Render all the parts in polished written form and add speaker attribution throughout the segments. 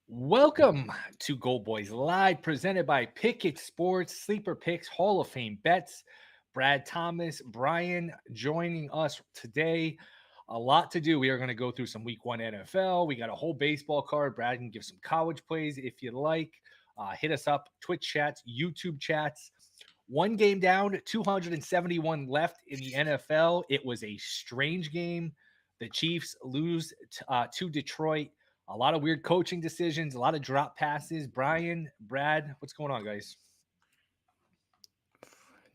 Speaker 1: Welcome to GoldBoys Live, presented by Pickett Sports, Sleeper Picks, Hall of Fame Bets. Brad Thomas, Brian joining us today. A lot to do. We are going to go through some week one NFL. We got a whole baseball card. Brad can give some college plays if you like. Hit us up, Twitch chats, YouTube chats. One game down, 271 left in the NFL. It was a strange game. The Chiefs lose to Detroit. A lot of weird coaching decisions, a lot of drop passes. Brian, Brad, what's going on, guys?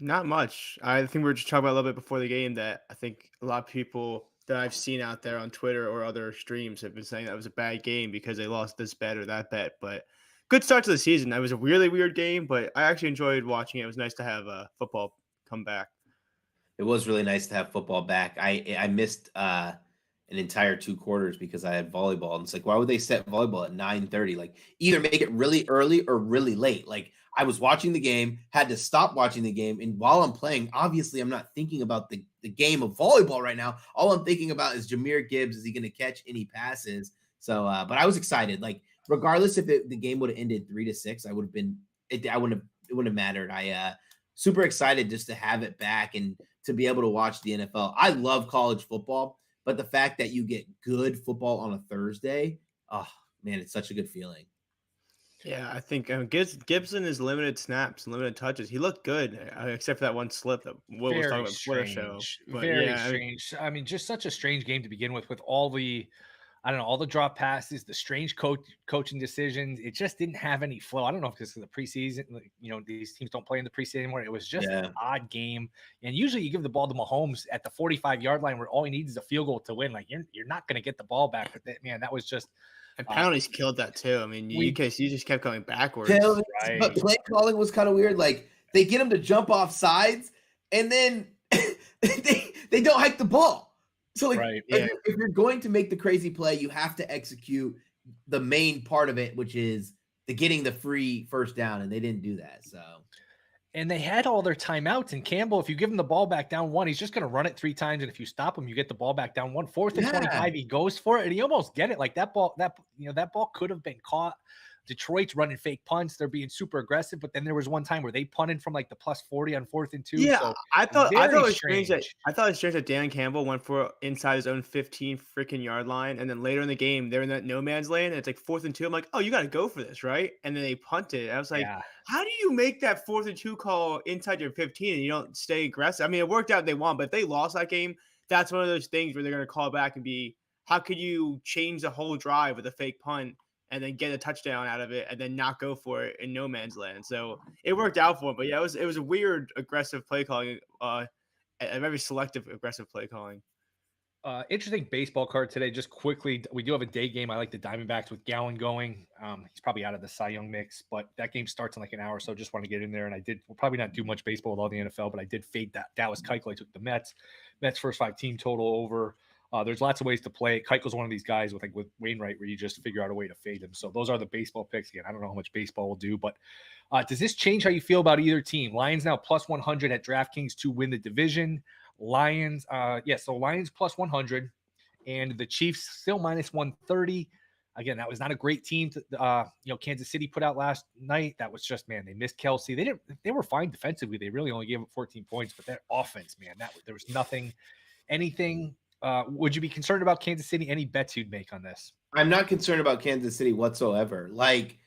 Speaker 2: Not much. I think we were just talking about a little bit before the game that I think a lot of people that I've seen out there on Twitter or other streams have been saying that was a bad game because they lost this bet or that bet. But good start to the season. That was a really weird game, but I actually enjoyed watching it. It was nice to have football come back.
Speaker 3: It was really nice to have football back. I missed an entire 2 quarters because I had volleyball. And it's like, why would they set volleyball at 9:30? Like, either make it really early or really late. Like, I was watching the game, had to stop watching the game. And while I'm playing, obviously I'm not thinking about the game of volleyball right now. All I'm thinking about is Jahmyr Gibbs. Is he going to catch any passes? So, but I was excited. Like, regardless if the game would have ended 3-6, I would have been, it wouldn't have mattered. Super excited just to have it back and to be able to watch the NFL. I love college football, but the fact that you get good football on a Thursday, oh man, it's such a good feeling.
Speaker 2: Yeah, I think Gibson is limited snaps, limited touches. He looked good, except for that one slip that Will was talking about before the show. But
Speaker 1: Very strange. I mean, just such a strange game to begin with all the, I don't know, all the drop passes, the strange coaching decisions. It just didn't have any flow. I don't know if this is the preseason. These teams don't play in the preseason anymore. It was just an odd game. And usually you give the ball to Mahomes at the 45-yard line where all he needs is a field goal to win. Like, you're not going to get the ball back. But that was just –
Speaker 2: and penalties killed that too. I mean, you just kept going backwards.
Speaker 3: Right. But play calling was kind of weird. Like, they get him to jump off sides, and then they don't hike the ball. So, like, if you're going to make the crazy play, you have to execute the main part of it, which is getting the free first down, and they didn't do that. So,
Speaker 1: and they had all their timeouts. And Campbell, if you give him the ball back down 1, he's just going to run it 3 times. And if you stop him, you get the ball back down 1. 4th and 25, he goes for it, and he almost get it. Like, that ball could have been caught. Detroit's running fake punts. They're being super aggressive. But then there was one time where they punted from like the +40 on 4th and 2.
Speaker 2: Yeah,
Speaker 1: so
Speaker 2: I thought it was strange that Dan Campbell went for inside his own 15 freaking yard line, and then later in the game they're in that no man's land. And it's like 4th and 2. I'm like, oh, you got to go for this, right? And then they punted. I was like, how do you make that 4th and 2 call inside your 15 and you don't stay aggressive? I mean, it worked out. They won, but if they lost that game, that's one of those things where they're going to call back and be, how could you change the whole drive with a fake punt and then get a touchdown out of it and then not go for it in no man's land? So it worked out for him. But yeah, it was a weird aggressive play calling, a very selective aggressive play calling.
Speaker 1: Interesting baseball card today. Just quickly, we do have a day game. I like the Diamondbacks with Gallen going. He's probably out of the Cy Young mix, but that game starts in like an hour, so just want to get in there. And we'll probably not do much baseball with all the NFL, but I did fade that Dallas Keuchel. I took the Mets first 5 team total over. There's lots of ways to play. Keuchel's one of these guys with Wainwright where you just figure out a way to fade him. So those are the baseball picks. Again, I don't know how much baseball will do, but does this change how you feel about either team? Lions now +100 at DraftKings to win the division. Lions, so Lions +100, and the Chiefs still -130. Again, that was not a great team. Kansas City put out last night. That was just, man, they missed Kelsey. They were fine defensively. They really only gave up 14 points, but that offense, man, there was anything. Would you be concerned about Kansas City? Any bets you'd make on this?
Speaker 3: I'm not concerned about Kansas City whatsoever. Like,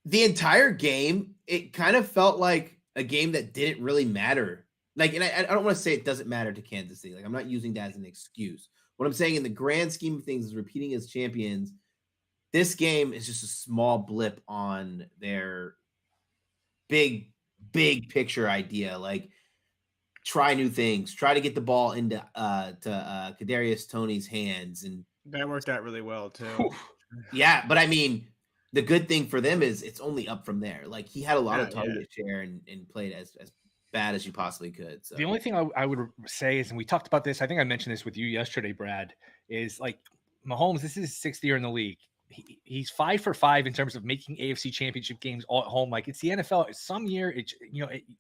Speaker 3: the entire game, it kind of felt like a game that didn't really matter. Like, and I don't want to say it doesn't matter to Kansas City. Like, I'm not using that as an excuse. What I'm saying in the grand scheme of things is repeating as champions, this game is just a small blip on their big picture idea. Like, try new things, try to get the ball into Kadarius Toney's hands, and
Speaker 2: that worked out really well too.
Speaker 3: Yeah, but I mean, the good thing for them is it's only up from there. Like, he had a lot of target share and played as bad as you possibly could. So
Speaker 1: the only thing I would say is, and we talked about this, I think I mentioned this with you yesterday, Brad, is like Mahomes, this is his 6th year in the league. He's 5 for 5 in terms of making AFC championship games all at home. Like, it's the NFL. It's some year,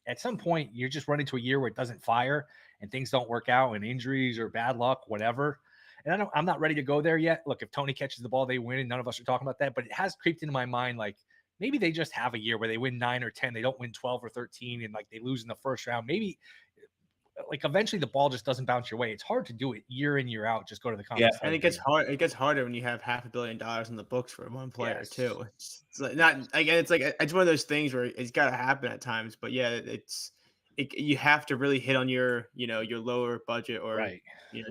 Speaker 1: at some point you're just running into a year where it doesn't fire and things don't work out and injuries or bad luck, whatever. And I'm not ready to go there yet. Look, if Tony catches the ball, they win, and none of us are talking about that. But it has creeped into my mind, like maybe they just have a year where they win 9 or 10, they don't win 12 or 13, and like they lose in the first round. Maybe like eventually the ball just doesn't bounce your way. It's hard to do it year in, year out. Just go to the conference.
Speaker 2: Yeah, and it gets hard. It gets harder when you have $500 million in the books for one player too. It's like not again. It's like it's one of those things where it's got to happen at times. But yeah, you have to really hit on your your lower budget or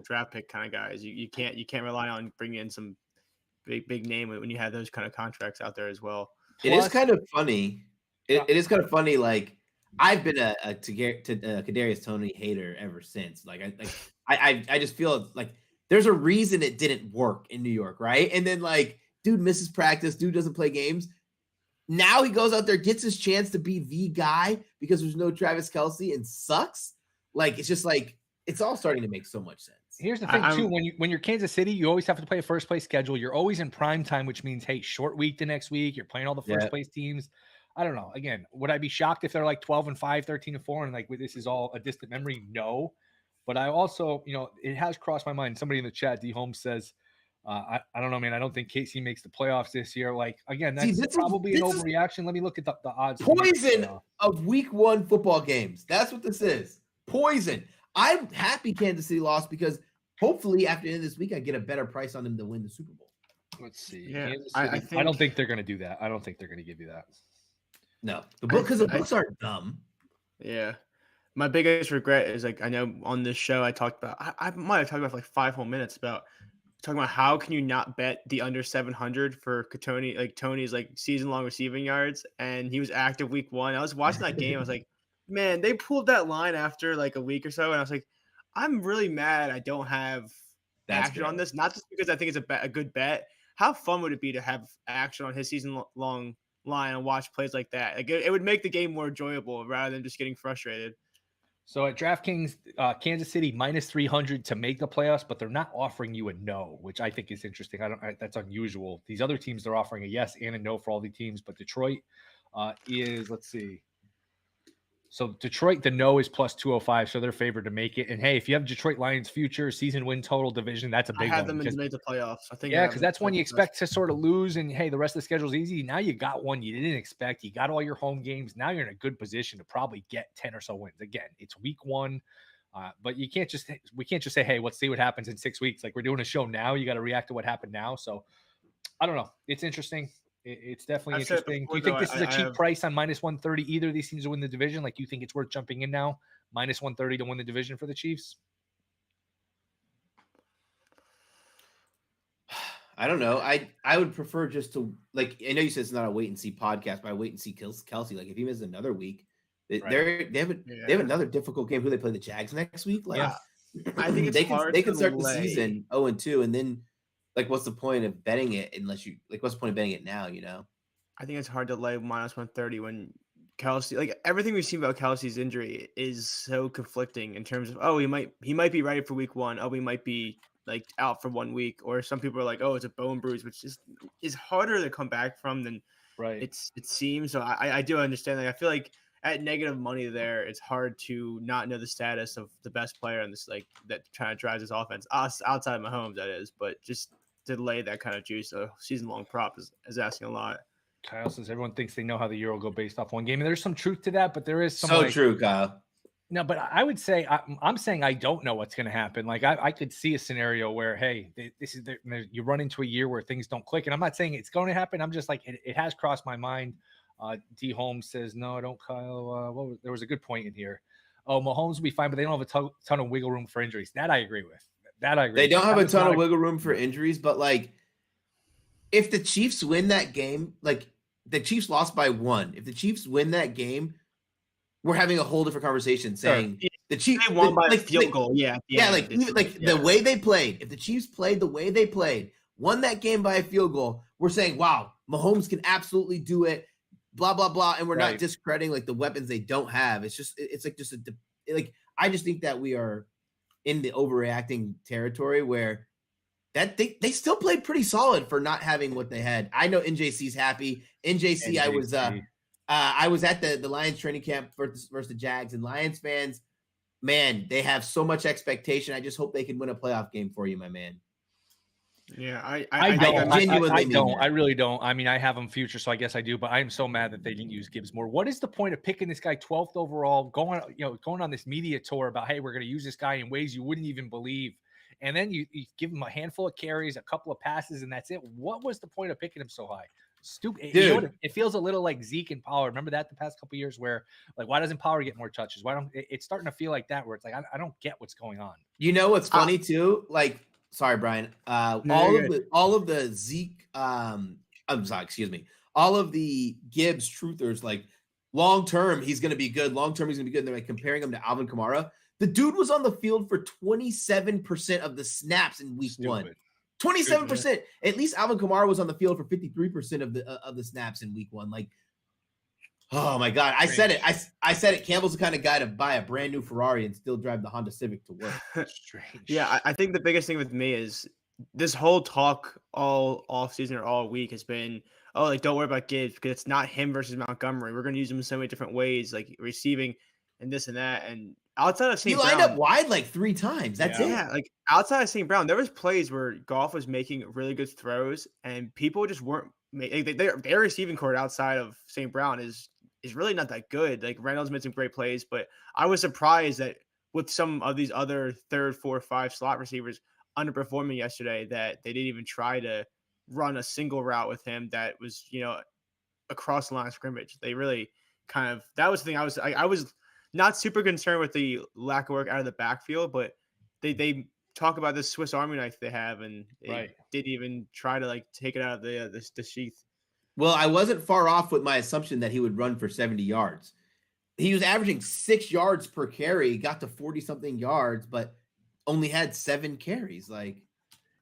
Speaker 2: draft pick kind of guys. You can't rely on bringing in some big name when you have those kind of contracts out there as well.
Speaker 3: It is kind of funny. It is kind of funny. Like I've been a Kadarius Toney hater ever since. Like I just feel like there's a reason it didn't work in New York, right? And then like dude misses practice, dude doesn't play games. Now he goes out there, gets his chance to be the guy because there's no Travis Kelce and sucks. Like it's just like it's all starting to make so much sense.
Speaker 1: Here's the thing too: when you're Kansas City, you always have to play a first place schedule. You're always in prime time, which means hey, short week the next week. You're playing all the first place teams. I don't know. Again, would I be shocked if they're like 12-5, 13-4, and like this is all a distant memory? No, but I also, it has crossed my mind. Somebody in the chat, D Holmes says, I don't know, man. I don't think KC makes the playoffs this year. Like again, that's probably an overreaction. Let me look at the odds.
Speaker 3: Poison of week 1 football games. That's what this is. Poison. I'm happy Kansas City lost because hopefully after the end of this week, I get a better price on them to win the Super Bowl.
Speaker 1: Let's see. Yeah, I don't think they're going to do that. I don't think they're going to give you that.
Speaker 3: No, because the books are dumb.
Speaker 2: Yeah. My biggest regret is like I know on this show I talked about I might have talked about for like 5 whole minutes about talking about how can you not bet the under 700 for Tony, like Tony's like season long receiving yards, and he was active week 1. I was watching that game. I was like, man, they pulled that line after like a week or so, and I was like, I'm really mad I don't have action on this. Not just because I think it's a good bet. How fun would it be to have action on his season long line and watch plays like that? Like it would make the game more enjoyable rather than just getting frustrated.
Speaker 1: So at DraftKings, Kansas City -300 to make the playoffs, but they're not offering you a no, which I think is interesting. That's unusual. These other teams, they're offering a yes and a no for all the teams, but Detroit is, let's see. So Detroit, the no is +205, so they're favored to make it. And hey, if you have Detroit Lions future season win total division, that's a big one.
Speaker 2: I had them to make the playoffs. I think.
Speaker 1: Yeah, because that's when you expect to sort of lose, and hey, the rest of the schedule is easy. Now you got one you didn't expect. You got all your home games. Now you're in a good position to probably get 10 or so wins. Again, it's week 1, but we can't just say, hey, let's see what happens in 6 weeks. Like we're doing a show now. You got to react to what happened now. So I don't know. It's interesting. It's definitely interesting. Do you think this is a cheap price on -130 either of these teams to win the division? Like, you think it's worth jumping in now, -130 to win the division for the Chiefs?
Speaker 3: I don't know. I would prefer just to, like, I know you said it's not a wait and see podcast, but I wait and see Kelce. Like, if he misses another week, they have another difficult game. Who they play, the Jags next week? Like,
Speaker 2: I think it's
Speaker 3: they can start the season 0-2, and then. Like, what's the point of betting it unless you like? What's the point of betting it now?
Speaker 2: I think it's hard to lay -130 when Kelce, like everything we've seen about Kelce's injury is so conflicting in terms of he might be ready for week 1. We might be like out for 1 week, or some people are like, it's a bone bruise, which is harder to come back from than it seems. So I do understand that. I feel like at negative money there, it's hard to not know the status of the best player in this, like that kind of drives this offense outside of Mahomes, that is, but just to lay that kind of juice, a season-long prop is asking a lot.
Speaker 1: Kyle says everyone thinks they know how the year will go based off one game, and there's some truth to that, but there is some
Speaker 3: true, Kyle.
Speaker 1: No, but I would say I'm saying I don't know what's going to happen. Like I could see a scenario where you run into a year where things don't click, and I'm not saying it's going to happen. I'm just like it has crossed my mind. D Holmes says no, don't, Kyle. There was a good point in here. Mahomes will be fine, but they don't have a ton of wiggle room for injuries. That I agree with.
Speaker 3: They don't have a ton of wiggle room for injuries, but like if the Chiefs win that game, like the Chiefs lost by 1. If the Chiefs win that game, we're having a whole different conversation saying the Chiefs
Speaker 2: won by a field goal. Yeah.
Speaker 3: The way they played, if the Chiefs played the way they played, won that game by a field goal, we're saying, wow, Mahomes can absolutely do it, blah, blah, blah. And we're not discrediting like the weapons they don't have. It's just, I just think that we are in the overreacting territory where that they still played pretty solid for not having what they had. I know NJC's happy. NJC. I was at the Lions training camp versus the Jags, and Lions fans, man, they have so much expectation. I just hope they can win a playoff game for you, my man.
Speaker 2: Yeah,
Speaker 1: I don't.
Speaker 3: genuinely
Speaker 1: don't.
Speaker 3: mean that.
Speaker 1: I really don't. I mean, I have him future, so I guess I do. But I am so mad that they didn't use Gibbs more. What is the point of picking this guy 12th overall, going on this media tour about, hey, we're going to use this guy in ways you wouldn't even believe, and then you give him a handful of carries, a couple of passes, and that's it. What was the point of picking him so high? Stupid.
Speaker 3: Dude.
Speaker 1: You know what? It feels a little like Zeke and Pollard. Remember that the past couple of years where, like, why doesn't Pollard get more touches? Why don't it's starting to feel like that where it's like I don't get what's going on.
Speaker 3: You know what's funny too? Like, sorry, Brian. All of the Zeke, I'm sorry, excuse me. All of the Gibbs truthers, like long term, he's going to be good. Long term, he's going to be good. And they're like comparing him to Alvin Kamara. The dude was on the field for 27% of the snaps in week one. 27%. At least Alvin Kamara was on the field for 53% of the snaps in week one. Like, oh my God. I said it. I said it. Campbell's the kind of guy to buy a brand new Ferrari and still drive the Honda Civic to work.
Speaker 1: Strange.
Speaker 2: Yeah, I think the biggest thing with me is this whole talk all off season or all week has been, oh, like, don't worry about Gibbs because it's not him versus Montgomery. We're going to use him in so many different ways, like receiving and this and that. And outside of St. Brown,
Speaker 3: he lined up wide like 3 times. That's it.
Speaker 2: Yeah, like outside of St. Brown, there was plays where Goff was making really good throws, and people just weren't. Their receiving court outside of St. Brown is really not that good. Like Reynolds made some great plays, but I was surprised that with some of these other 3rd, 4th, 5 slot receivers underperforming yesterday, that they didn't even try to run a single route with him that was, across the line of scrimmage. They really kind of, that was the thing I was not super concerned with the lack of work out of the backfield, but they talk about this Swiss Army knife they have, and they didn't even try to like take it out of the sheath.
Speaker 3: Well, I wasn't far off with my assumption that he would run for 70 yards. He was averaging 6 yards per carry, got to 40-something yards, but only had 7 carries. Like,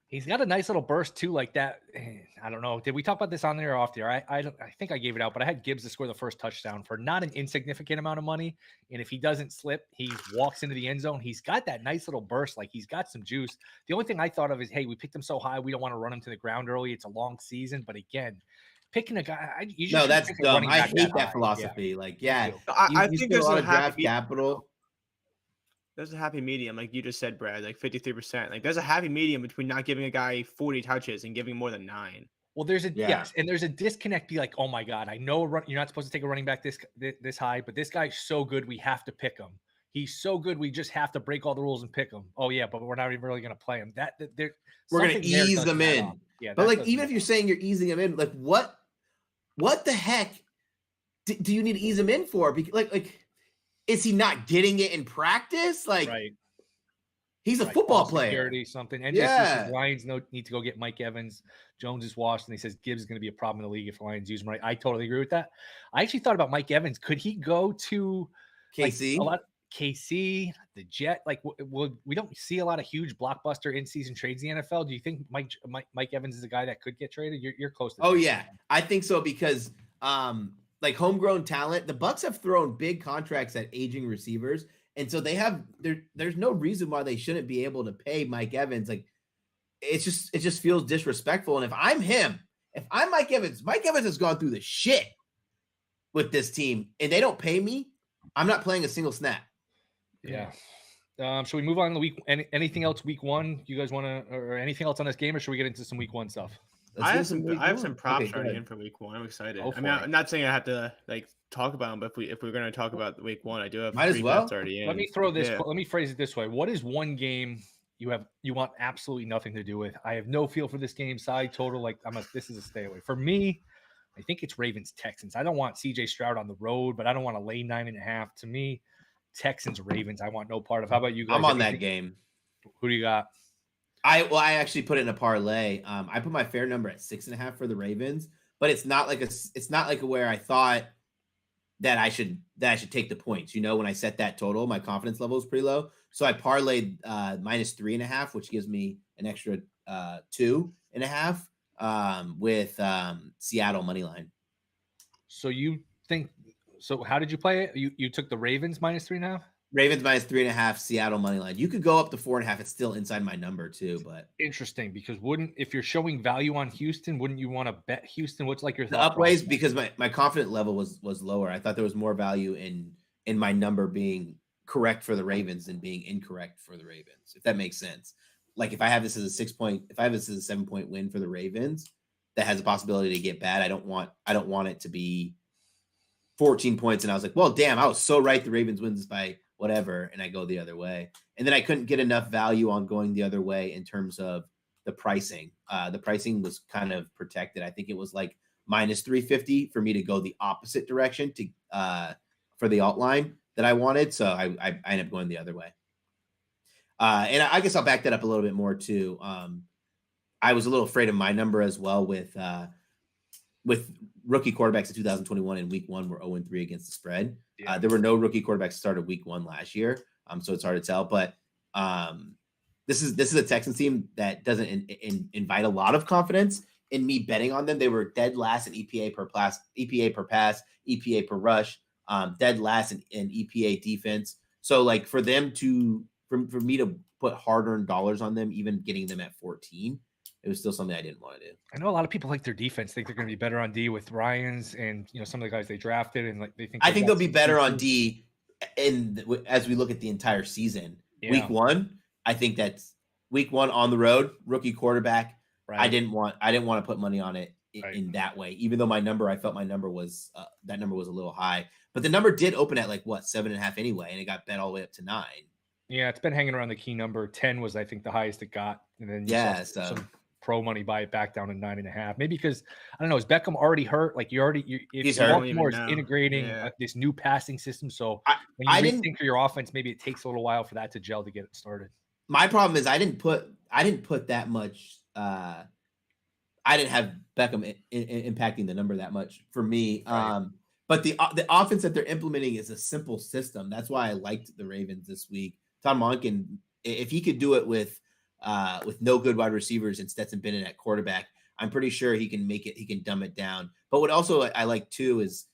Speaker 1: he's got a nice little burst too, like that. I don't know. Did we talk about this on there or off the air? I think I gave it out, but I had Gibbs to score the first touchdown for not an insignificant amount of money. And if he doesn't slip, he walks into the end zone. He's got that nice little burst. Like, he's got some juice. The only thing I thought of is, hey, we picked him so high. We don't want to run him to the ground early. It's a long season. But again, picking a guy,
Speaker 3: no, that's dumb. I hate that philosophy.
Speaker 1: Yeah.
Speaker 2: I think there's a lot of
Speaker 3: draft capital.
Speaker 2: There's a happy medium, like you just said, Brad, like 53%. Like, there's a happy medium between not giving a guy 40 touches and giving more than 9.
Speaker 1: Well, there's and there's a disconnect. Be like, oh my God, I know you're not supposed to take a running back this high, but this guy's so good, we have to pick him. He's so good, we just have to break all the rules and pick him. Oh yeah, but we're not even really going to play him.
Speaker 3: We're going to ease them in.
Speaker 1: Yeah,
Speaker 3: but like, even if you're saying you're easing them in, like what the heck do you need to ease them in for? Because like. Is he not getting it in practice? Like, he's a football player.
Speaker 1: Security, something. And just Lions need to go get Mike Evans. Jones is washed, and he says Gibbs is going to be a problem in the league if the Lions use him right. I totally agree with that. I actually thought about Mike Evans. Could he go to
Speaker 3: KC?
Speaker 1: KC, the Jet? Like, we don't see a lot of huge blockbuster in-season trades in the NFL. Do you think Mike Evans is a guy that could get traded? You're close to that.
Speaker 3: Oh, yeah. I think so because like homegrown talent, the Bucs have thrown big contracts at aging receivers. And so there's no reason why they shouldn't be able to pay Mike Evans. Like, it just feels disrespectful. And if I'm him, if I'm Mike Evans has gone through the shit with this team and they don't pay me, I'm not playing a single snap.
Speaker 1: Yeah. Should we move on to week? Anything else week 1? You guys want to, or anything else on this game, or should we get into some week 1 stuff?
Speaker 2: I have some props already in for week 1. I'm excited. I mean, I'm not saying I have to like talk about them, but if we're going to talk about week 1, I do have 3 bets already in.
Speaker 1: Let me throw this. Let me phrase it this way: what is one game you want absolutely nothing to do with? I have no feel for this game. Side total, like this is a stay away for me. I think it's Ravens Texans. I don't want CJ Stroud on the road, but I don't want to lay 9.5. To me, Texans Ravens, I want no part of. How about you guys?
Speaker 3: I'm on that game.
Speaker 1: Who do you got?
Speaker 3: I actually put it in a parlay. I put my fair number at 6.5 for the Ravens, but it's not like where I thought that I should take the points. When I set that total, my confidence level is pretty low. So I parlayed minus 3.5, which gives me an extra 2.5 with Seattle money line.
Speaker 1: So you think? So how did you play it? You took the Ravens minus 3.5.
Speaker 3: Ravens minus 3.5, Seattle money line. You could go up to 4.5. It's still inside my number too, but
Speaker 1: interesting because if you're showing value on Houston, wouldn't you want to bet Houston? What's like your
Speaker 3: the upways? Because my confidence level was lower. I thought there was more value in my number being correct for the Ravens than being incorrect for the Ravens, if that makes sense. like if I have this as a 7-point win for the Ravens, that has a possibility to get bad. I don't want it to be 14 points. And I was like, well, damn, I was so right. The Ravens wins by whatever. And I go the other way. And then I couldn't get enough value on going the other way in terms of the pricing. The pricing was kind of protected. I think it was like minus 350 for me to go the opposite direction to for the alt line that I wanted. So I ended up going the other way. And I guess I'll back that up a little bit more too. I was a little afraid of my number as well with rookie quarterbacks in 2021 in week 1 were 0-3 against the spread. Yeah. There were no rookie quarterbacks started week 1 last year. So it's hard to tell, but this is a Texans team that doesn't invite a lot of confidence in me betting on them. They were dead last in EPA per pass, EPA per rush, dead last in EPA defense. So like for them for me to put hard-earned dollars on them, even getting them at 14, it was still something I didn't want to do.
Speaker 1: I know a lot of people like their defense, think they're going to be better on D with Ryans and some of the guys they drafted, and like they think.
Speaker 3: I think they'll be better on D, as we look at the entire season. Yeah. Week 1, I think that's week 1 on the road, rookie quarterback. Right. I didn't want to put money on it in that way, even though I felt my number was that number was a little high, but the number did open at like 7.5 anyway, and it got bet all the way up to 9. Yeah,
Speaker 1: it's been hanging around the key number. 10 was, I think, the highest it got, and then some pro money buy it back down to 9.5. Maybe because I don't know, is Beckham already hurt? Like if Baltimore is integrating this new passing system, so when you rethink your offense, maybe it takes a little while for that to gel to get it started.
Speaker 3: My problem is I didn't put that much. I didn't have Beckham impacting the number that much for me. Right. But the offense that they're implementing is a simple system. That's why I liked the Ravens this week. Tom Monken, if he could do it with no good wide receivers and Stetson Bennett at quarterback, I'm pretty sure he can make it. He can dumb it down. But what also I like too is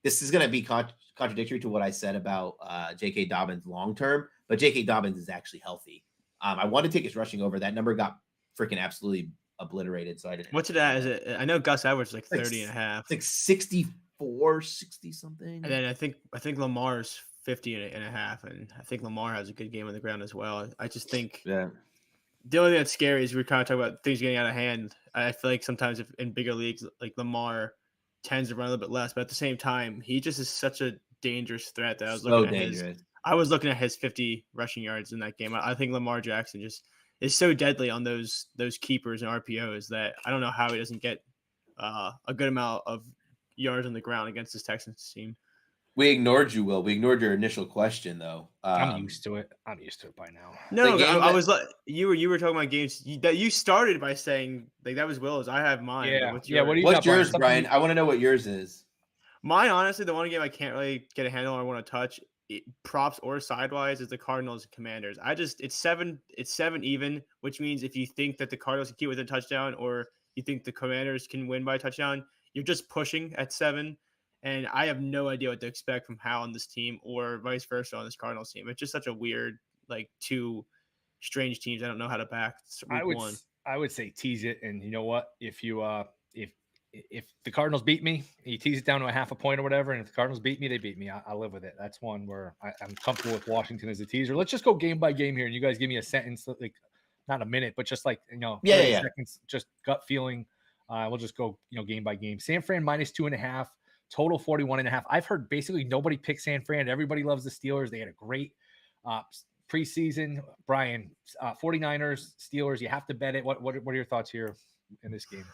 Speaker 3: this is going to be contradictory to what I said about J.K. Dobbins long term. But J.K. Dobbins is actually healthy. I want to take his rushing over. That number got freaking absolutely obliterated. So I didn't.
Speaker 2: What's it at? Is it? I know Gus Edwards is like 30.5.
Speaker 3: It's like 64, 60 something.
Speaker 2: And then I think Lamar's 50.5, and I think Lamar has a good game on the ground as well. I just think the only thing that's scary is we're kind of talking about things getting out of hand. I feel like sometimes if in bigger leagues, like Lamar tends to run a little bit less, but at the same time, he just is such a dangerous threat that I was looking at his 50 rushing yards in that game. I think Lamar Jackson just is so deadly on those keepers and RPOs that I don't know how he doesn't get a good amount of yards on the ground against this Texans team.
Speaker 3: We ignored you, Will. We ignored your initial question, though.
Speaker 1: I'm used to it. by now.
Speaker 2: No, I was like, you were talking about games that you started by saying like that was Will's. I have mine.
Speaker 1: Yeah,
Speaker 2: what's
Speaker 3: yours, Brian? I want to know what yours is.
Speaker 2: Mine, honestly, the one game I can't really get a handle on. I want to touch props or sidewise is the Cardinals and Commanders. It's 7 even, which means if you think that the Cardinals can keep with a touchdown or you think the Commanders can win by a touchdown, you're just pushing at 7. And I have no idea what to expect from Hal on this team or vice versa on this Cardinals team. It's just such a weird, like, two strange teams. I don't know how to back
Speaker 1: I would say tease it. And you know what? If you if the Cardinals beat me, you tease it down to a half a point or whatever. And if the Cardinals beat me, they beat me. I live with it. That's one where I'm comfortable with Washington as a teaser. Let's just go game by game here. And you guys give me a sentence, like not a minute, but just like, 30 seconds, just gut feeling. We'll just go, game by game. San Fran minus 2.5. Total 41.5. I've heard basically nobody picked San Fran. Everybody loves the Steelers. They had a great preseason. Brian, 49ers, Steelers, you have to bet it. What are your thoughts here in this game?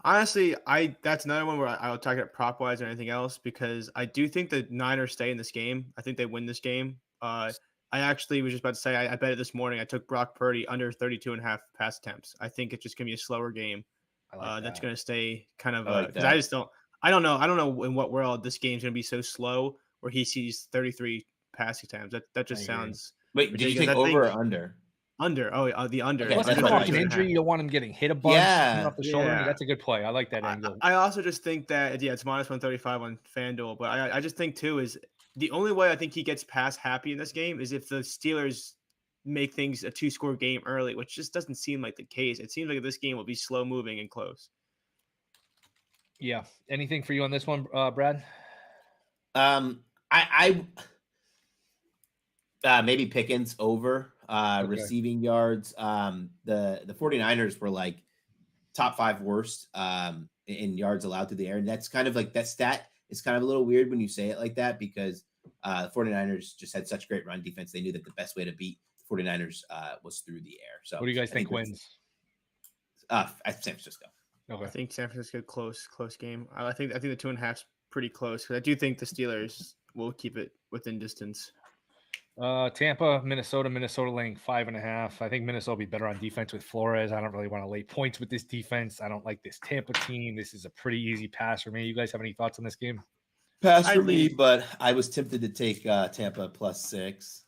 Speaker 2: Honestly, that's another one where I'll talk about prop wise or anything else because I do think the Niners stay in this game. I think they win this game. I actually was just about to say I bet it this morning. I took Brock Purdy under 32.5 pass attempts. I think it's just going to be a slower game. That's going to stay kind of because I don't know in what world this game's going to be so slow where he sees 33 passing attempts. That just sounds.
Speaker 3: Wait, did you think over or under?
Speaker 2: Under. Oh, the under.
Speaker 1: Okay, plus, coming off an injury, you don't want him getting hit a bunch. Off the shoulder. Yeah. That's a good play. I like that angle.
Speaker 2: I also just think that, it's minus 135 on FanDuel. But I just think, too, is the only way I think he gets past happy in this game is if the Steelers make things a 2-score game early, which just doesn't seem like the case. It seems like this game will be slow moving and close.
Speaker 1: Yeah. Anything for you on this one, Brad?
Speaker 3: I maybe Pickens over. receiving yards. The 49ers were like top 5 worst in yards allowed through the air. And that's kind of like that stat is kind of a little weird when you say it like that because the 49ers just had such great run defense. They knew that the best way to beat the 49ers was through the air. So
Speaker 1: what do you guys think wins?
Speaker 3: San Francisco.
Speaker 2: Okay. I think San Francisco close game. I think the 2.5's pretty close because I do think the Steelers will keep it within distance.
Speaker 1: Tampa, Minnesota laying 5.5. I think Minnesota will be better on defense with Flores. I don't really want to lay points with this defense. I don't like this Tampa team. This is a pretty easy pass for me. You guys have any thoughts on this game?
Speaker 3: Pass for me, but I was tempted to take Tampa +6.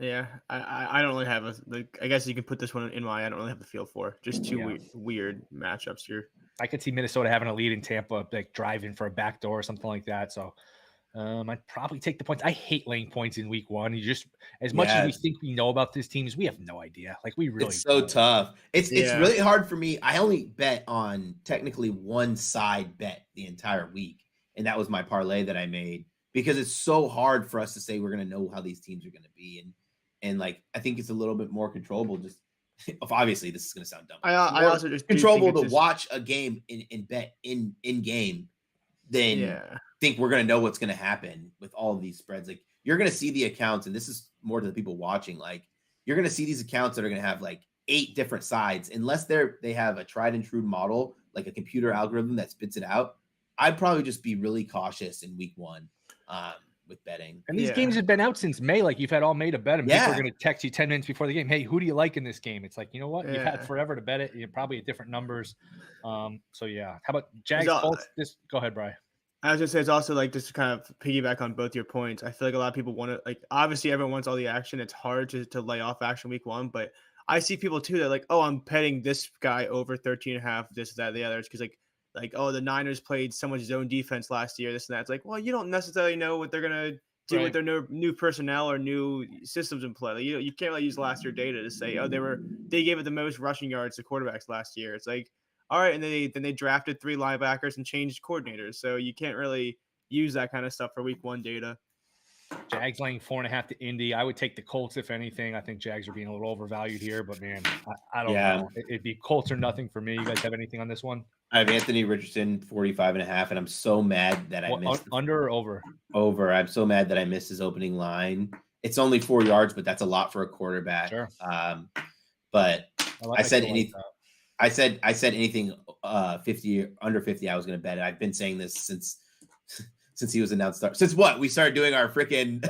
Speaker 2: Yeah. I don't really have I guess you can put this one in my. I don't really have the feel for. Just two weird matchups here.
Speaker 1: I could see Minnesota having a lead in Tampa, like driving for a backdoor or something like that. So I'd probably take the points. I hate laying points in week 1. You just as much as we think we know about this team, we have no idea. Like we really
Speaker 3: it's so tough. It's really hard for me. I only bet on technically one side bet the entire week, and that was my parlay that I made because it's so hard for us to say we're going to know how these teams are going to be, and like I think it's a little bit more controllable. Just obviously, this is going to sound dumb.
Speaker 2: I also just
Speaker 3: controllable to watch a game and bet in game than think we're going to know what's going to happen with all of these spreads. Like you're going to see the accounts, and this is more to the people watching. Like you're going to see these accounts that are going to have like 8 different sides, unless they have a tried and true model, like a computer algorithm that spits it out. I'd probably just be really cautious in week 1 with betting.
Speaker 1: And these games have been out since May. Like you've had all May to bet them. People are going to text you 10 minutes before the game. Hey, who do you like in this game? It's like, you know what? You've had forever to bet it. You're probably at different numbers. So yeah. How about Jags? Go ahead, Brian.
Speaker 2: I was going to say, it's also like just to kind of piggyback on both your points. I feel like a lot of people want to, like, obviously everyone wants all the action. It's hard to lay off action week 1, but I see people too that are like, oh, I'm betting this guy over 13.5, this, that, the others. Cause like, oh, the Niners played so much zone defense last year, this and that. It's like, well, you don't necessarily know what they're going to do with their new personnel or new systems in play. Like, you can't really use last year data to say, oh, they gave it the most rushing yards to quarterbacks last year. It's like, all right, and then they drafted 3 linebackers and changed coordinators, so you can't really use that kind of stuff for week 1 data.
Speaker 1: Jags laying 4.5 to Indy. I would take the Colts if anything. I think Jags are being a little overvalued here, but man, I don't know. It'd be Colts or nothing for me. You guys have anything on this one?
Speaker 3: I have Anthony Richardson 45.5, and I'm so mad that I missed
Speaker 1: under or over.
Speaker 3: Over. I'm so mad that I missed his opening line. It's only 4 yards, but that's a lot for a quarterback.
Speaker 1: Sure.
Speaker 3: But I said anything. I said anything 50 under 50. I was going to bet it. I've been saying this since he was announced. Since what we started doing our freaking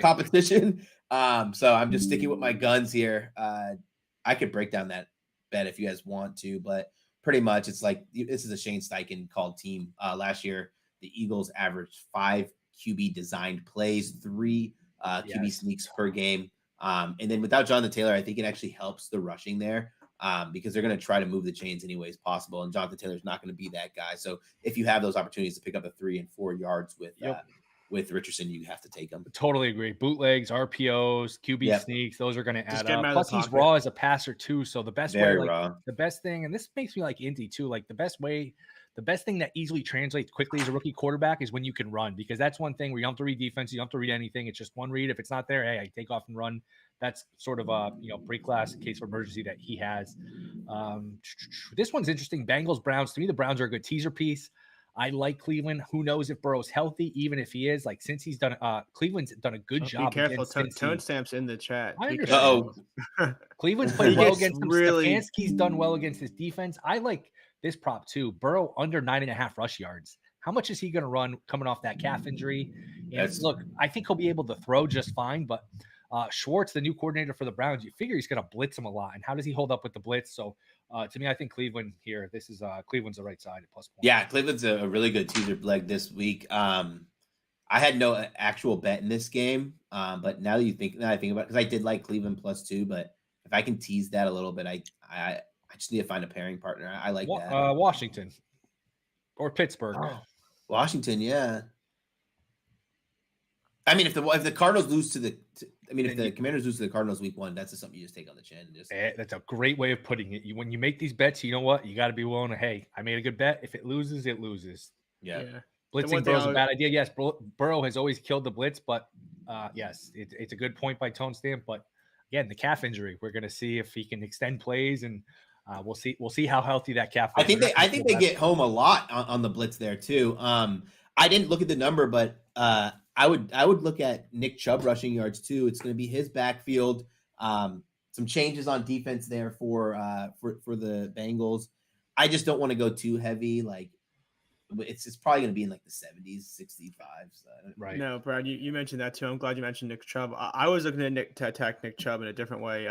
Speaker 3: competition. So I'm just sticking with my guns here. I could break down that bet if you guys want to, but pretty much it's like this is a Shane Steichen called team. Last year the Eagles averaged 5 QB designed plays, 3 QB sneaks per game, and then without Jonathan Taylor, I think it actually helps the rushing there. Because they're going to try to move the chains any ways possible. And Jonathan Taylor's not going to be that guy. So if you have those opportunities to pick up the 3 and 4 yards with Richardson, you have to take them.
Speaker 1: Totally agree. Bootlegs, RPOs, QB sneaks, those are going to add up. Plus he's raw as a passer too. So the best the best thing, and this makes me like Indy too, like the best thing that easily translates quickly as a rookie quarterback is when you can run, because that's one thing where you don't have to read defense. You don't have to read anything. It's just one read. If it's not there, hey, I take off and run. That's sort of a break glass in case of emergency that he has. This one's interesting. Bengals, Browns. To me, the Browns are a good teaser piece. I like Cleveland. Who knows if Burrow's healthy, even if he is. Like since he's done, Cleveland's done a good job.
Speaker 2: Be careful. Tone Stamp's in the chat.
Speaker 1: Cleveland's played well against him. Stefanski's done well against his defense. I like this prop too. Burrow under 9.5 rush yards. How much is he going to run coming off that calf injury? And look, I think he'll be able to throw just fine, but Schwartz, the new coordinator for the Browns, you figure he's going to blitz him a lot. And how does he hold up with the blitz? So to me, I think Cleveland here, this is Cleveland's the right side at +1.
Speaker 3: Yeah, Cleveland's a really good teaser leg this week. I had no actual bet in this game, but now that I think about it, because I did like Cleveland +2, but if I can tease that a little bit, I just need to find a pairing partner. I like that.
Speaker 1: Washington or Pittsburgh.
Speaker 3: Washington, yeah. I mean, if the Cardinals lose if the Commanders lose to the Cardinals week 1, that's just something you just take on the chin.
Speaker 1: That's a great way of putting it. When you make these bets, you know what? You got to be willing to, hey, I made a good bet. If it loses, it loses.
Speaker 3: Yeah.
Speaker 1: Blitzing Burrow's a bad idea. Yes, Burrow has always killed the blitz, but yes, it's a good point by Tone Stamp, but again, the calf injury. We're going to see if he can extend plays, and we'll see how healthy that calf is.
Speaker 3: I think they get home a lot on the blitz there too. I didn't look at the number, but I would look at Nick Chubb rushing yards too. It's going to be his backfield. Some changes on defense there for the Bengals. I just don't want to go too heavy. Like it's probably going to be in like the 70s, 65s.
Speaker 2: Right. No, Brad, you mentioned that too. I'm glad you mentioned Nick Chubb. I was looking to attack Nick Chubb in a different way.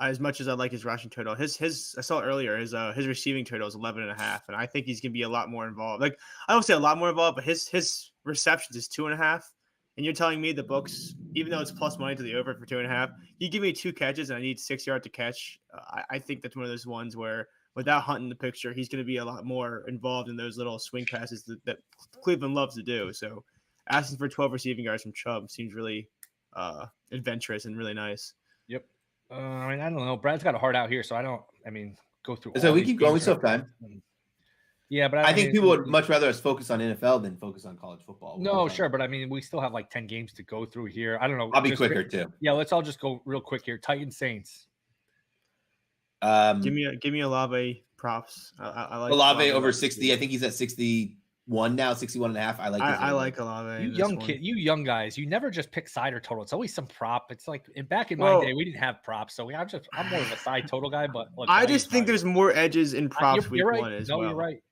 Speaker 2: As much as I like his rushing total, his I saw earlier his receiving total is 11.5, and I think he's gonna be a lot more involved. Like I don't say a lot more involved, but his receptions is 2.5. And you're telling me the books, even though it's plus money to the over for 2.5, you give me 2 catches and I need 6 yards to catch. I think that's one of those ones where without Hunt in the picture, he's going to be a lot more involved in those little swing passes that Cleveland loves to do. So asking for 12 receiving yards from Chubb seems really adventurous and really nice.
Speaker 1: Yep. I mean, I don't know. Brad's got a heart out here, so go through.
Speaker 3: So we keep going. We still have time.
Speaker 1: Yeah, but
Speaker 3: I think people would much rather us focus on NFL than focus on college football.
Speaker 1: No, sure, but I mean, we still have like 10 games to go through here. I don't know.
Speaker 3: I'll be quicker too.
Speaker 1: Yeah, let's all just go real quick here. Titans Saints.
Speaker 2: Give me Olave props. I like
Speaker 3: Olave over 60. I think he's at 61 now, 61.5. I
Speaker 2: like Olave.
Speaker 1: You young guys, you never just pick side or total. It's always some prop. It's like back in my day, we didn't have props, so I'm more of a side total guy. But look,
Speaker 2: I just think there's more edges in props
Speaker 1: you're
Speaker 2: week
Speaker 1: right.
Speaker 2: 1 as
Speaker 1: well.
Speaker 2: You're
Speaker 1: right.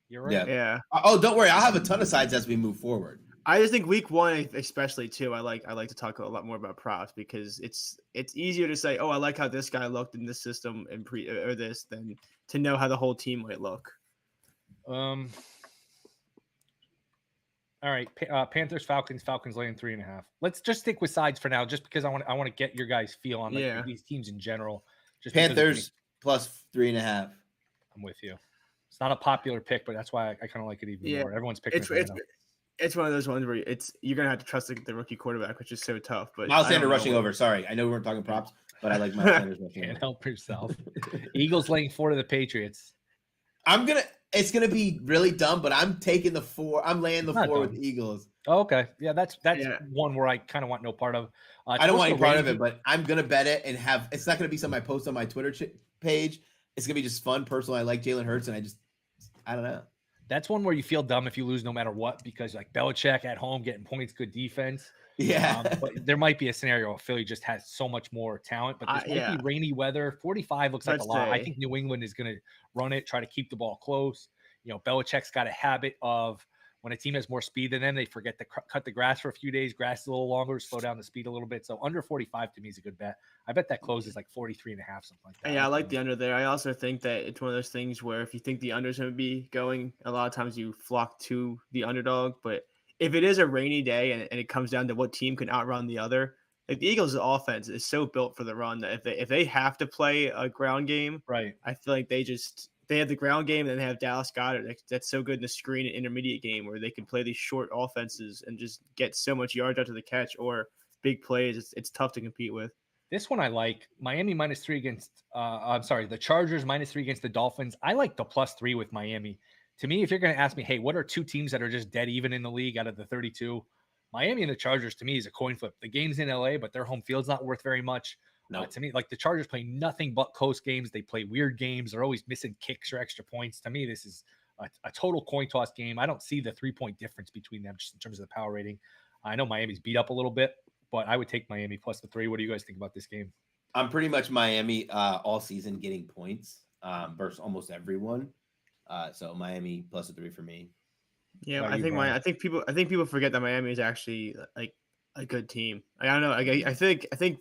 Speaker 1: You're right.
Speaker 2: Yeah.
Speaker 3: Oh, don't worry. I'll have a ton of sides as we move forward.
Speaker 2: I just think week 1, especially too, I like to talk a lot more about props because it's easier to say, oh, I like how this guy looked in this system and this than to know how the whole team might look.
Speaker 1: All right, Panthers, Falcons laying 3.5. Let's just stick with sides for now, just because I want to get your guys' feel on these teams in general. Just
Speaker 3: Panthers plus 3.5.
Speaker 1: I'm with you. It's not a popular pick, but that's why I kind of like it even more. Everyone's picking it.
Speaker 2: It's one of those ones where you're gonna have to trust the rookie quarterback, which is so tough. But
Speaker 3: Miles Sanders rushing over. Sorry, I know we weren't talking props, but I like Miles Sanders rushing over.
Speaker 1: Can't help yourself. Eagles laying 4 to the Patriots.
Speaker 3: It's gonna be really dumb, but I'm taking the 4. I'm laying the 4 with the Eagles.
Speaker 1: Oh, okay, yeah, that's one where I kind of want no part of.
Speaker 3: I don't want any part of it, but I'm gonna bet it and have. It's not gonna be something I post on my Twitter page. It's gonna be just fun, personal. I like Jalen Hurts, and I don't know.
Speaker 1: That's one where you feel dumb if you lose no matter what, because like Belichick at home getting points, good defense.
Speaker 3: Yeah.
Speaker 1: But there might be a scenario where Philly just has so much more talent, but this might be rainy weather. 45 looks like a lot. I think New England is going to run it, try to keep the ball close. Belichick's got a habit of when a team has more speed than them, they forget to cut the grass for a few days. Grass is a little longer, slow down the speed a little bit. So under 45 to me is a good bet. I bet that closes like 43.5, something like that.
Speaker 2: Yeah, I like the under there. I also think that it's one of those things where if you think the under is going to be going, a lot of times you flock to the underdog. But if it is a rainy day and it comes down to what team can outrun the other, like the Eagles' offense is so built for the run that if they have to play a ground game,
Speaker 1: right?
Speaker 2: I feel like they have the ground game, and then they have Dallas Goedert. That's so good in the screen and intermediate game where they can play these short offenses and just get so much yards after the catch or big plays. It's tough to compete with.
Speaker 1: This one I like. Miami -3 against the Chargers -3 against the Dolphins. I like the +3 with Miami. To me, if you're going to ask me, hey, what are 2 teams that are just dead even in the league out of the 32? Miami and the Chargers, to me, is a coin flip. The game's in LA, but their home field's not worth very much. No. To me, like the Chargers play nothing but close games. They play weird games. They're always missing kicks or extra points. To me, this is a total coin toss game. I don't see the 3-point difference between them just in terms of the power rating. I know Miami's beat up a little bit, but I would take Miami plus the 3. What do you guys think about this game?
Speaker 3: I'm pretty much Miami all season getting points versus almost everyone. So Miami plus the 3 for me.
Speaker 2: Yeah, I think people forget that Miami is actually like a good team. I don't know. I think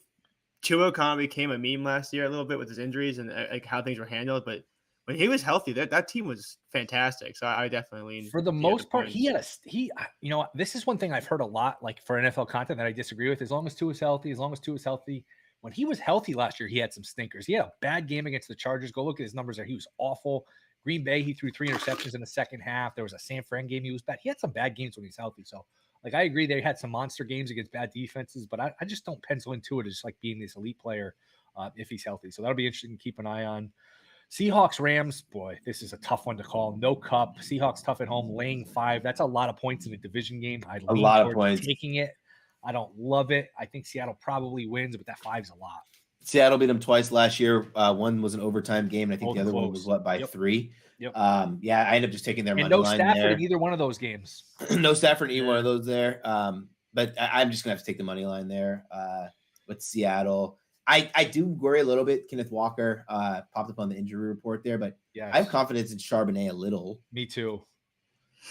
Speaker 2: Tua kind of became a meme last year a little bit with his injuries and like how things were handled, but when he was healthy, that team was fantastic. So I definitely lean
Speaker 1: for the most part. This is one thing I've heard a lot, like for NFL content that I disagree with. As long as Tua is healthy, when he was healthy last year, he had some stinkers. He had a bad game against the Chargers. Go look at his numbers there. He was awful. Green Bay, he threw 3 interceptions in the second half. There was a San Fran game. He was bad. He had some bad games when he's healthy. So like, I agree they had some monster games against bad defenses, but I just don't pencil into it as just like being this elite player if he's healthy. So that'll be interesting to keep an eye on. Seahawks, Rams, boy, this is a tough one to call. No cup. Seahawks tough at home, laying 5. That's a lot of points in a division game.
Speaker 3: A lot of points.
Speaker 1: Taking it. I don't love it. I think Seattle probably wins, but that 5's a lot.
Speaker 3: Seattle beat them twice last year. One was an overtime game, and I think
Speaker 1: Both
Speaker 3: the other
Speaker 1: close.
Speaker 3: one was what, by 3.
Speaker 1: Yep.
Speaker 3: Yeah, I ended up just taking their
Speaker 1: and
Speaker 3: money
Speaker 1: no
Speaker 3: line
Speaker 1: Stafford
Speaker 3: there.
Speaker 1: in either one of those games.
Speaker 3: No Stafford in either one of those there. But I'm just gonna have to take the money line there with Seattle. I do worry a little bit. Kenneth Walker popped up on the injury report there, but I have confidence in Charbonnet a little.
Speaker 1: Me too.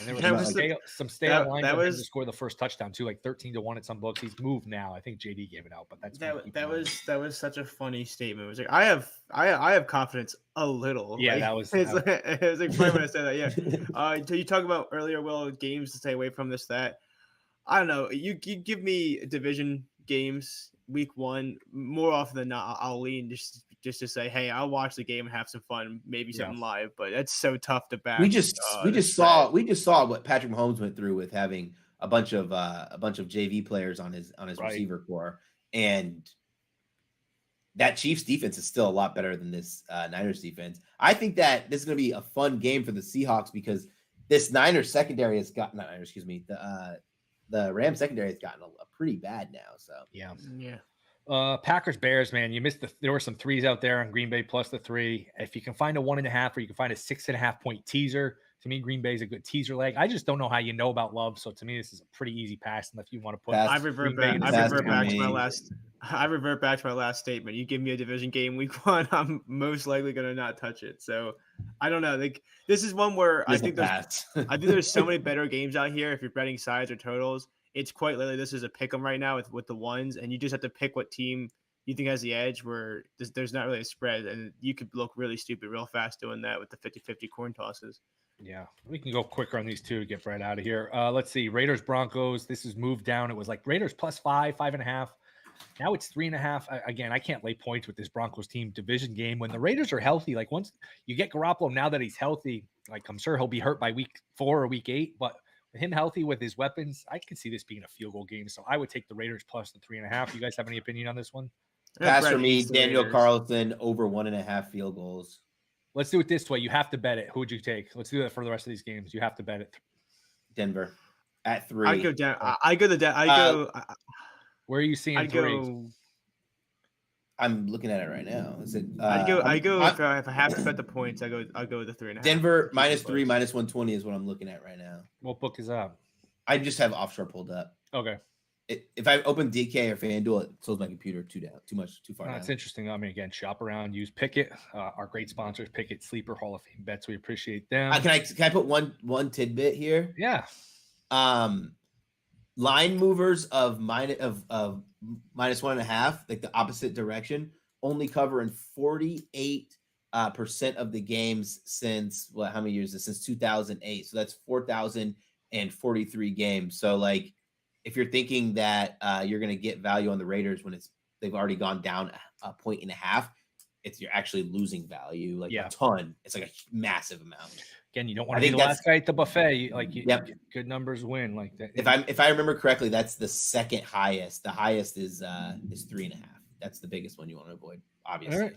Speaker 1: And there was some stale lines that was to score the first touchdown too, like 13-1 at some books. He's moved now. I think JD gave it out, but
Speaker 2: that was such a funny statement. It was like I have confidence a little.
Speaker 1: Yeah,
Speaker 2: like,
Speaker 1: that was.
Speaker 2: It was like funny when I said that. Yeah. So you talk about earlier, Will, games to stay away from this that. I don't know. You give me division games week 1 more often than not. I'll lean just to say, hey, I'll watch the game and have some fun, maybe something live. But it's so tough to back.
Speaker 3: We just saw what Patrick Mahomes went through with having a bunch of JV players on his receiver core, and that Chiefs defense is still a lot better than this Niners defense. I think that this is going to be a fun game for the Seahawks because this Niners secondary has gotten the Rams secondary has gotten a pretty bad now. So
Speaker 1: yeah.
Speaker 4: Packers Bears, man, you missed there were some threes out there on Green Bay plus the 3. If you can find a 1.5 or you can find a 6.5 point teaser, to me, Green Bay is a good teaser leg. I just don't know how you know about Love. So to me, this is a pretty easy pass. And if you want to put,
Speaker 2: I revert back to my last statement. You give me a division game week 1, I'm most likely going to not touch it. So I don't know. Like this is one where I think there's so many better games out here. If you're betting sides or totals, it's quite literally this is a pick 'em right now with the ones, and you just have to pick what team you think has the edge. Where there's not really a spread, and you could look really stupid real fast doing that with the 50-50 coin tosses.
Speaker 4: Yeah, we can go quicker on these two to get right out of here. Let's see, Raiders Broncos. This is moved down. It was like Raiders plus 5, 5.5. Now it's 3.5. Again, I can't lay points with this Broncos team division game when the Raiders are healthy. Like once you get Garoppolo, now that he's healthy, like I'm sure he'll be hurt by week 4 or week 8, but with him healthy with his weapons, I could see this being a field goal game. So I would take the Raiders plus the 3.5. You guys have any opinion on this one?
Speaker 3: Pass for me, Daniel Carlson over 1.5 field goals.
Speaker 4: Let's do it this way. You have to bet it. Who would you take? Let's do that for the rest of these games. You have to bet it.
Speaker 3: Denver at 3.
Speaker 2: I go down.
Speaker 4: Where are you seeing 3?
Speaker 3: I'm looking at it right now. Is it?
Speaker 2: If I have to bet the points, I'll go with the 3.5.
Speaker 3: Denver -3, -120 is what I'm looking at right now.
Speaker 4: What book is that?
Speaker 3: I just have offshore pulled up.
Speaker 4: Okay.
Speaker 3: If I open DK or FanDuel, it slows my computer too far down.
Speaker 4: That's interesting. I mean, again, shop around, use Pickett, our great sponsors, Pickett, Sleeper, Hall of Fame bets. We appreciate them.
Speaker 3: Can I put one tidbit here?
Speaker 4: Yeah.
Speaker 3: Line movers of -1.5, like the opposite direction, only cover in 48% of the games since how many years? Since 2008. So that's 4,043 games. So like, if you're thinking that you're going to get value on the Raiders when they've already gone down 1.5, you're actually losing value a ton. It's like a massive amount.
Speaker 4: Again, you don't want to be the last guy at the buffet. Good numbers win like that.
Speaker 3: If I remember correctly, that's the second highest. The highest is 3.5. That's the biggest one you want to avoid, obviously.
Speaker 4: All right.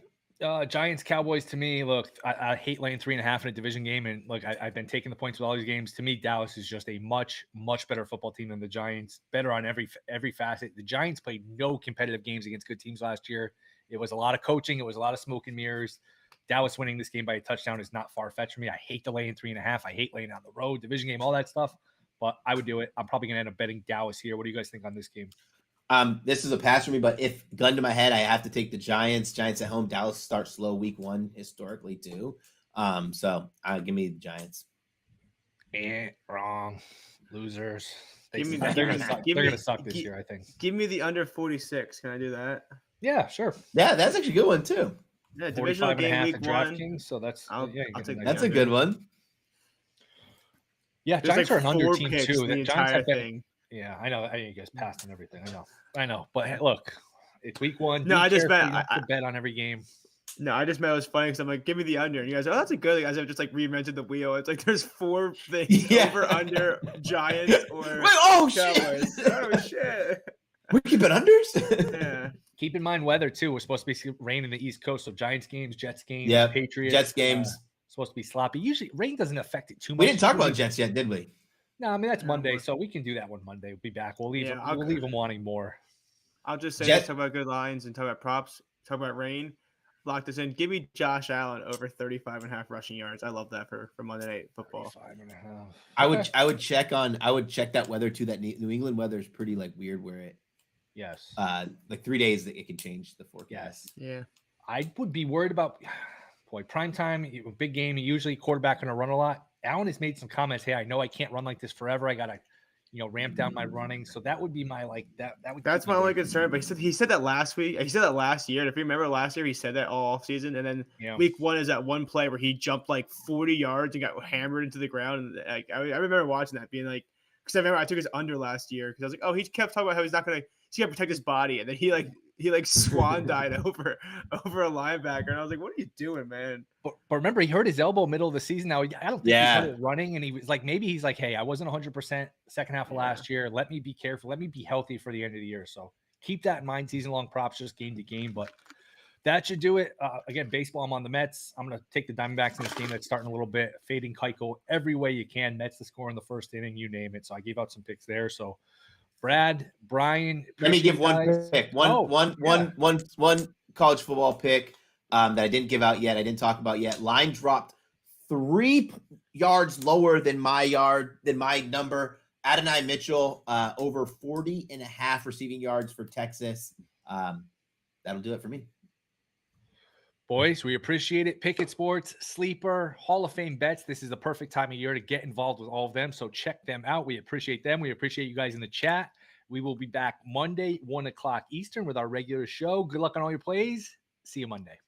Speaker 4: Giants Cowboys, to me, look, I hate laying 3.5 in a division game, and look, I've been taking the points with all these games. To me, Dallas is just a much better football team than the Giants. Better on every facet. The Giants played no competitive games against good teams last year. It was a lot of coaching. It was a lot of smoke and mirrors. Dallas winning this game by a touchdown is not far-fetched for me. I hate the laying 3.5. I hate laying on the road, division game, all that stuff. But I would do it. I'm probably going to end up betting Dallas here. What do you guys think on this game?
Speaker 3: This is a pass for me, but if gun to my head, I have to take the Giants. Giants at home. Dallas starts slow week 1 historically too. So give me the Giants.
Speaker 4: Wrong. Losers. They're going to suck this year, I think.
Speaker 2: Give me the under 46. Can I do that?
Speaker 4: Yeah, sure.
Speaker 3: Yeah, that's actually a good one too.
Speaker 2: Yeah, divisional game week 1.
Speaker 4: So that's
Speaker 3: that's a good one.
Speaker 4: Yeah, Giants are an under team too.
Speaker 2: The entire thing.
Speaker 4: Yeah, I know. You guys passed on everything. I know. But hey, look, it's week 1.
Speaker 2: No, I just bet.
Speaker 4: I bet on every game.
Speaker 2: No, I just meant it was funny because I'm like, give me the under. And you guys, that's a good. You guys have just like reinvented the wheel. It's like there's 4 things over under Giants or Cowboys. Shit. Oh shit.
Speaker 3: We keep it unders.
Speaker 2: Yeah.
Speaker 4: Keep in mind weather too. We're supposed to be rain in the East Coast, so Giants games, Jets games, Patriots,
Speaker 3: Jets games
Speaker 4: supposed to be sloppy. Usually, rain doesn't affect it too much.
Speaker 3: We didn't talk about Jets yet, did we?
Speaker 4: No, I mean that's Monday, so we can do that one Monday. We'll be back. We'll leave them wanting more.
Speaker 2: I'll just say let's talk about good lines and talk about props. talk about rain. Lock this in. Give me Josh Allen over 35.5 rushing yards. I love that for Monday Night Football.
Speaker 1: 35.5.
Speaker 3: I would check that weather too. That New England weather is pretty like weird where it like 3 days that it can change the forecast.
Speaker 2: Yeah.
Speaker 1: I would be worried about prime time, big game. Usually quarterback going to run a lot. Allen has made some comments. Hey, I know I can't run like this forever. I got to ramp down my running. So that would be my
Speaker 2: That's my only concern. But he said that last week. He said that last year. And if you remember last year, he said that all off season. And then week 1 is that one play where he jumped like 40 yards and got hammered into the ground. And I remember watching that, being like, because I remember I took his under last year because I was like, oh, he kept talking about how he's got to protect his body, and then he swan died over a linebacker, and I was like, what are you doing, man?
Speaker 1: But remember, he hurt his elbow middle of the season. Now I don't think he's hurt it running, and he was like, maybe he's like, hey, I wasn't 100% second half of last year. Let me be careful. Let me be healthy for the end of the year. So keep that in mind. Season long props, just game to game, but that should do it. Again, baseball, I'm on the Mets. I'm going to take the Diamondbacks in this game that's starting a little bit. Fading Keuchel every way you can. Mets to score in the first inning, you name it. So I gave out some picks there. So Brad, Brian.
Speaker 3: Let me give one pick. One college football pick that I didn't give out yet. I didn't talk about yet. Line dropped 3 yards lower than my number. Adonai Mitchell over 40.5 receiving yards for Texas. That'll do it for me.
Speaker 1: Boys, we appreciate it. Pickett Sports, Sleeper, Hall of Fame bets. This is the perfect time of year to get involved with all of them. So check them out. We appreciate them. We appreciate you guys in the chat. We will be back Monday, 1 o'clock Eastern with our regular show. Good luck on all your plays. See you Monday.